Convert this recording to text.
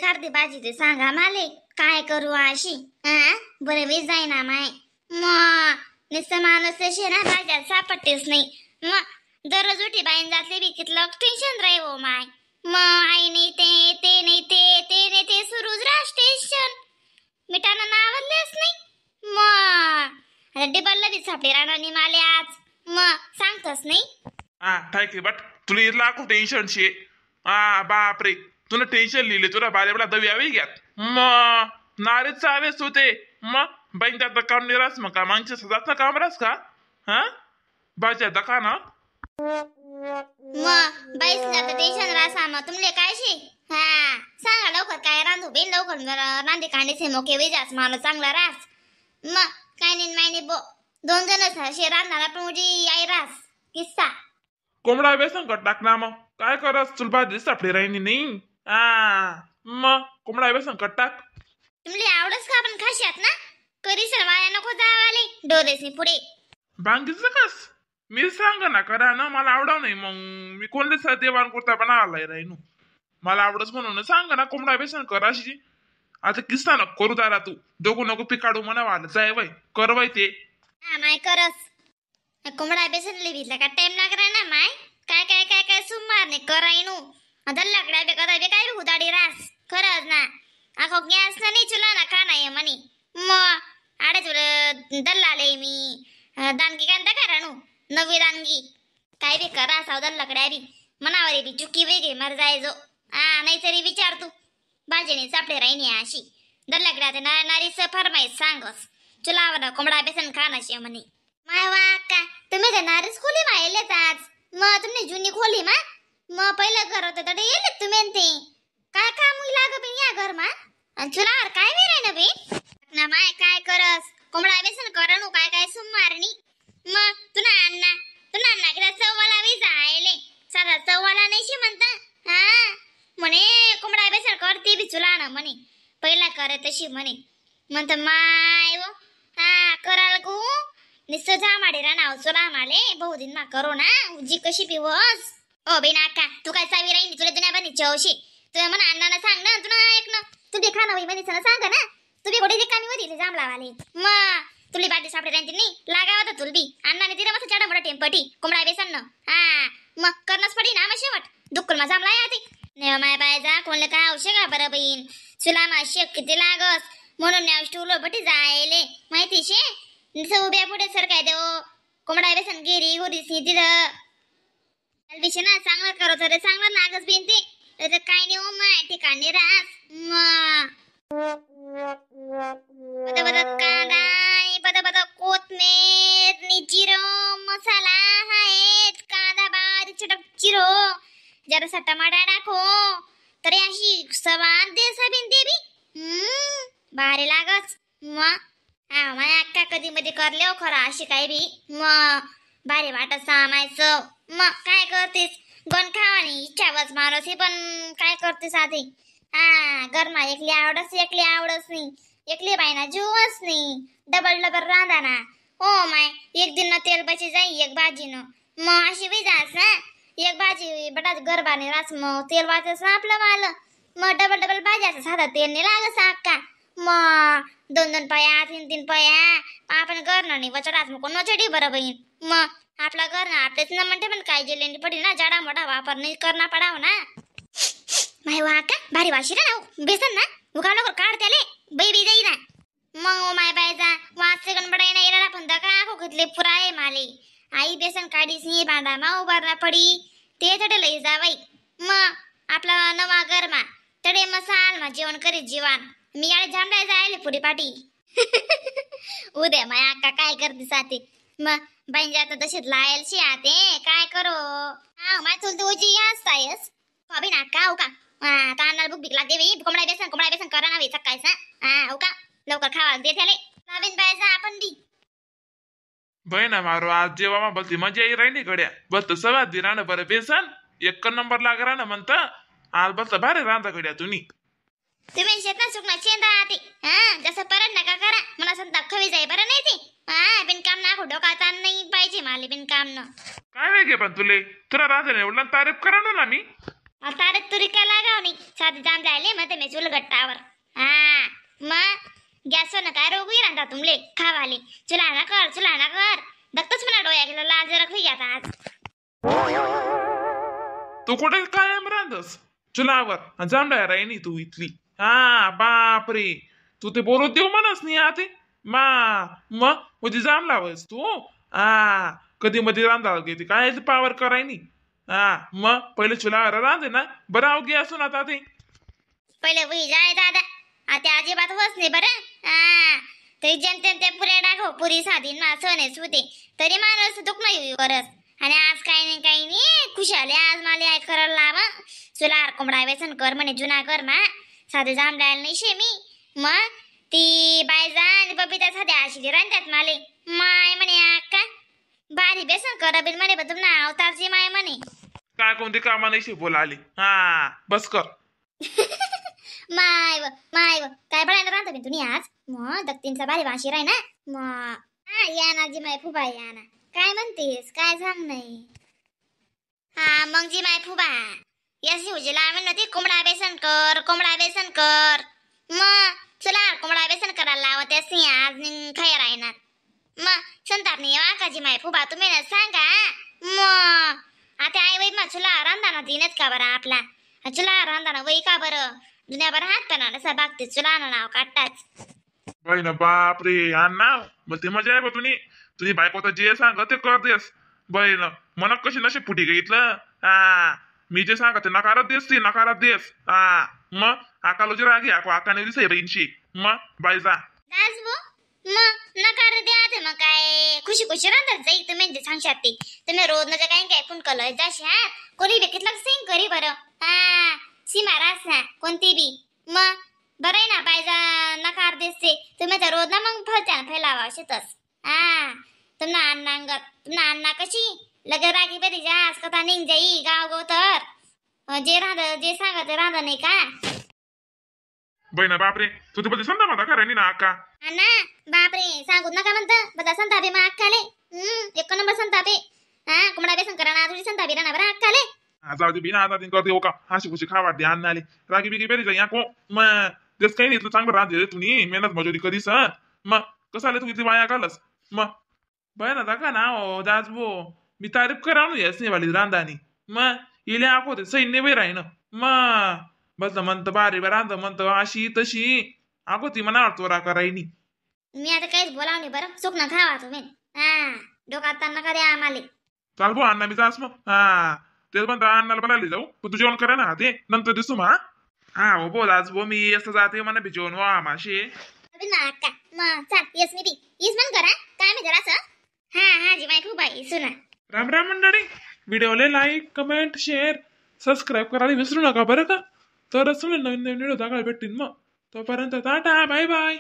खारती भाजी ते सांगा माले काय करू अशी हा बरं वीज जाई ना माय मग नुसतं माणूस तशी ना भाज्या सापडतेच नाही मग दररोज उठी बाईन जातले बी कितलं टेन्शन राही हो माय मग आई नाही ते नाही ते ते सुरूच राहस टेन्शन मिठानं नावलेच नाही मग आता डिबलला बी सापडे राहणार माले आज मग सांगतच नाही ठीक आहे बट तुला इथला टेन्शन शे बापरे तुला टेन्शन लिहिले तुला बालेबला दवी यावी घ्यात मग नारे चावेच होते मग बाईन त्यात काम नाही रास मग का मागच्या सदाच काम रास का हा भाज्या दका ना मग बाईस जात टेन्शन रासा मग तुमले काय शे हा सांगा लवकर काय रांधू बेन लवकर रांधे कांदेचे मोके वेजास मला चांगला रास मग काय नाही मायने बो 2 जण शे रांधणार पण मुझी आई रास किस्सा कोंबडा बेसन कट टाक ना मग काय करस तुला भाजी सापडी राहिनी नाही मग कोंबडा बेसन कट टाक तुमले आवडस का आपण खाशात ना करी वाया नको जावाले डोरेसनी पुढे बांगीचं कस मी सांग ना करा ना मला आवडव नाही मग मी कोणते देवाण कुर्ता पण आलाय राहिनू मला आवडच म्हणून सांग ना कोंबडा बेसन कर अशी आता किस्सा नको करू दारा तू दोघं नको पिकाडू म्हणा वाला जाय वय कर वय ते माय करस कोंबडा बेसन लिहिला का टाइम लागला ना माय काय काय काय काय सुमार ने करायनू दल्लाकडे बे कदा बे काय उदाडी रास खरंच ना आखो गॅस नाही चुला ना का नाही म्हणे मग आडे तुला दल्लाले मी दानगी कांदा करानू नवी दानगी काय बे करा साव दल्लाकडे बी मनावरी बी चुकी वेगे मर जायजो नाहीतरी विचार तू बाजेने सापडे राहिनी अशी दल्लाकडे नारी फरमाईश सांगस चुलावर कोंबडा बेसन खानाशी म्हणे माय वाका तुम्ही ते नारीच खोली मायलेच आज मग तुम्ही जुनी खोली मा मग पहिलं घर होतं तडे येले तुम्ही ते काय काम लाग बिन या घर मा आणि चुलावर काय वेळ ना बे ना माय काय करस कोंबडा बेसन करनु काय काय सुमारणी मग तुना अण्णा किदा चव्वाला वी जायले साधा चव्वाला नाही शे म्हणता म्हणे कोंबडा बेसन करते बी चुला ना म्हणे पहिला करे तशी म्हणे म्हणत माय वो कराल गो निस्सो जा माडे राणा चुला माले बहुदिन मा करो ना उजी कशी पिवस ओ बेना का तू काय चावी राहिनी तुला दुनिया बनी चौशी तुला म्हणा अण्णाला सांग ना तुला ऐक ना तू देखा ना म्हणे सांग ना तू बी गोडी रिकामी होती जांभला वाले मग तुली बाटी सापडे राहते नाही लागा होता तुलबी अण्णाने तिला मस्त चढा मोठा टेम्पटी कोंबडा बेसन मग करणच पडी ना मग शेवट दुक्कल मा जांभला याते ने माय बायजा कोणले काय आवश्यक का बरं बहीण चुला मा शेक किती लागस म्हणून न्याव स्टूल बटी जायले माहिती शे निसं उभ्या पुढे सर काय देव कोंबडा बेसन गेरी होरीसी तिथं विषय ना चांगला करत रे चांगला लागस बिन ते त्याचं काय नाही ओ माय ठिकाणी राहस बदा कांदा बदा कोथमीर नि जिरो मसाला आहेत कांदा बारीक चटक चिरो जरासा टमाटा टाको तरी अशी सवाद दे सबीन देवी भारी लागस मग माझ्या अक्का कधी मध्ये करले हो खरा अशी काय बी मग भारी वाटत सामायचं मग काय करतेस गण खावानी इच्छावच माणूस हे पण काय करतेस आधी गरमा एकली आवडच नाही एकली बायना जीवच नाही डबल रांधा ना हो माय एक दिन न तेल बची जाई एक भाजी न मग अशी बी जास ना एक भाजी बटाच गरबाने रास मग तेल वाचस ना आपलं वालं मग डबल भाज्याचं साधा तेल नाही लागस अक्का मग 2 पया 3 पया आपण घरनं नाही वचडाच मग कोण चढी बरं बहीण मग आपला घरनं आपलेच ना म्हणते पण काय जेलेंडी पडी ना जाडा मोठा वापर नाही करणं पडाव ना माय वाका भारी वाशी ना बेसन ना उगा लवकर काढ त्याले बेबी जाई ना मग माय बायचा वाचते गणबडाई ना येणार पण दका आखो घेतले पुराय माले आई बेसन काढीस नी भांडा मा उभारणा पडी ते तडे लई जावाई मग आपला नवा गरमा तडे मसाल मा जेवण करीत जीवान मी याडे जांभळा जायले पुढे पाठी उद्या माय अक्का काय करते साथे मग बाईन जाता तशीच लायल शे आते काय करो माय चुलते ओजी यास कभी ना का उका तांदळ बुक बिकला देवी कोंबडा बेसन करा ना वे सकाळचा उका लवकर खावा दे त्याले लावेन बायचा आपण दी बहिणा मारो आज जेव्हा मा बलती मजा येई राहिनी गड्या बलत सवा दी राहणं बरं बेसन 1 नंबर लाग राहणं म्हणत आज बलत भारी रांधा गड्या तुम्ही शेतना सुकना चेंदा आते जसं परत नका करा मला संता खवी जाई बरं नाही ते बिनकाम ना डोका ताण नाही पाहिजे माले बिनकाम न काय वेगे पण तुले तुला राजा एवढा तारीफ करा ना मी आता रे तुरी का लागावनी साधी जाम जायले मग मी चुलगट्टावर हा मग गॅसवर न काय रोगही राहता तुमले खावाले चुला ना कर दक्तच म्हणा डोया गेला लाल जरा खुई आता आज तू कुठे कायम राहतस चुलावर जांभळ्या राहिनी तू इथली हा बापरे तू ते बोलत देऊ म्हणस नाही आते मग म्हणजे जाम लावस तू हा कधी मध्ये रांधाळ घेते काय पावर करायनी हा मग पहिले चुलावर रांधे ना बरं अवघी असून आता ते पहिले वही जाय दादा आता अजिबात होच नाही बरं हा तरी जनते ते पुरे डागो पुरी साधी ना सोने सुते तरी माणूस दुख नाही वरस आणि आज काही नाही खुशाले आज मला काय करायला लावा चुलार कोंबडा व्यसन कर म्हणे जुना कर मा साधे जाम द्यायला नाही शेमी मग ती बायजा आणि बबिता साध्या आशिली राहतात माले माय म्हणे अक्का बारी बेसन कर बिल म्हणे बदम ना अवतारची माय म्हणे काय कोणती कामा नाही बोला आली हा बस कर माय काय बनायला राहतो मी तुम्ही आज मग दत्तींचा बारी वाशी राही ना मग या ना जी माय फुबा या ना काय म्हणतेस काय सांग नाही हा मग जी माय फुबा यशी उजीला आम्ही नव्हती कोंबडा बेसन कर मग चला कोंबडा बेसन करायला लावत असे आज खाय राहणार मग संताप नाही येवा का जी माय फुबा तुम्ही ना सांगा मग आता आई वै मग चुला रांधाना दिनच का बरं आपला चुला रांधाना वै का बरं दुनिया बरं हात करा नसा बागते चुला नाव काढताच बहिण बापरे अण्णा मग ते मजा आहे बा तुझी बायको तर जे सांग ते करतेस बहिण मला कशी नशी फुटी घेतलं हा मी जे सांग ते नकारात देस हा मग आकालोची रागी आकाने दिसाई रेनशी मग बायजा मग नकार द्या ते मग काय खुशी राहतात जाई तुम्ही म्हणजे सांगशात ते तुम्ही रोज न काय कोण कलय जाशी हा कोणी बेकितलं सिंग करी बरं हा सीमा रास ना कोणती बी मग बरं आहे ना बायजा नकार देते तुम्ही तर रोज ना मग फैलावा शेतस हा तुमना अन्ना कशी लगे रागी बरी जास कथा निघ जाई गाव तर जे सांगत राहत नाही का बहिण बापरे तू ते संता माता करायनी ना अक्का अण्णा बापरे सांगू नका म्हणतं बदा संतापे मग अक्काले एक नंबर संतापे हा कोंबडा बेसन करा ना तुझी संतापे ना बरं अक्काले जाऊ दे बिना आता करते हो का हाशी खुशी खावा दे अन्नाले रागी बिगी बेरी जाई को मग तेच काही नाही तू चांगलं राहते तुम्ही मेहनत मजुरी कधीच मग कसं आले तू इथे वाया घालस मग बहिण का ना हो दाजबो मी तारीफ करावं येस नाही वाली रांधानी मग इले आखो ते सैन्य बी राही ना मग बस म्हणतं बारी रांध म्हणतं अशी तशी आखो ती म्हणा चोरा करायनी मी आता काहीच बोलाव नाही बरं चुक ना खावा तुम्ही हा डोक्यात त्यांना का द्या आम्हाला चाल बो अण्णा मी जास मग हा तेच म्हणतो अण्णाला बनायला जाऊ पण तू जेवण करा ना ते नंतर दिसू मा हा हो बोल आज बो मी असं जाते म्हणा बी जेवण वा माशी ना अक्का मग चाल येस मी बी येस मन करा काय मी जरासं हा जी माय खूप आहे सुना राम राम मंडळी व्हिडिओला लाईक कमेंट शेअर सबस्क्राईब करायला विसरू नका बरं का तरच नवीन व्हिडिओ दाखवायला भेटतील मग तोपर्यंत टाटा बाय बाय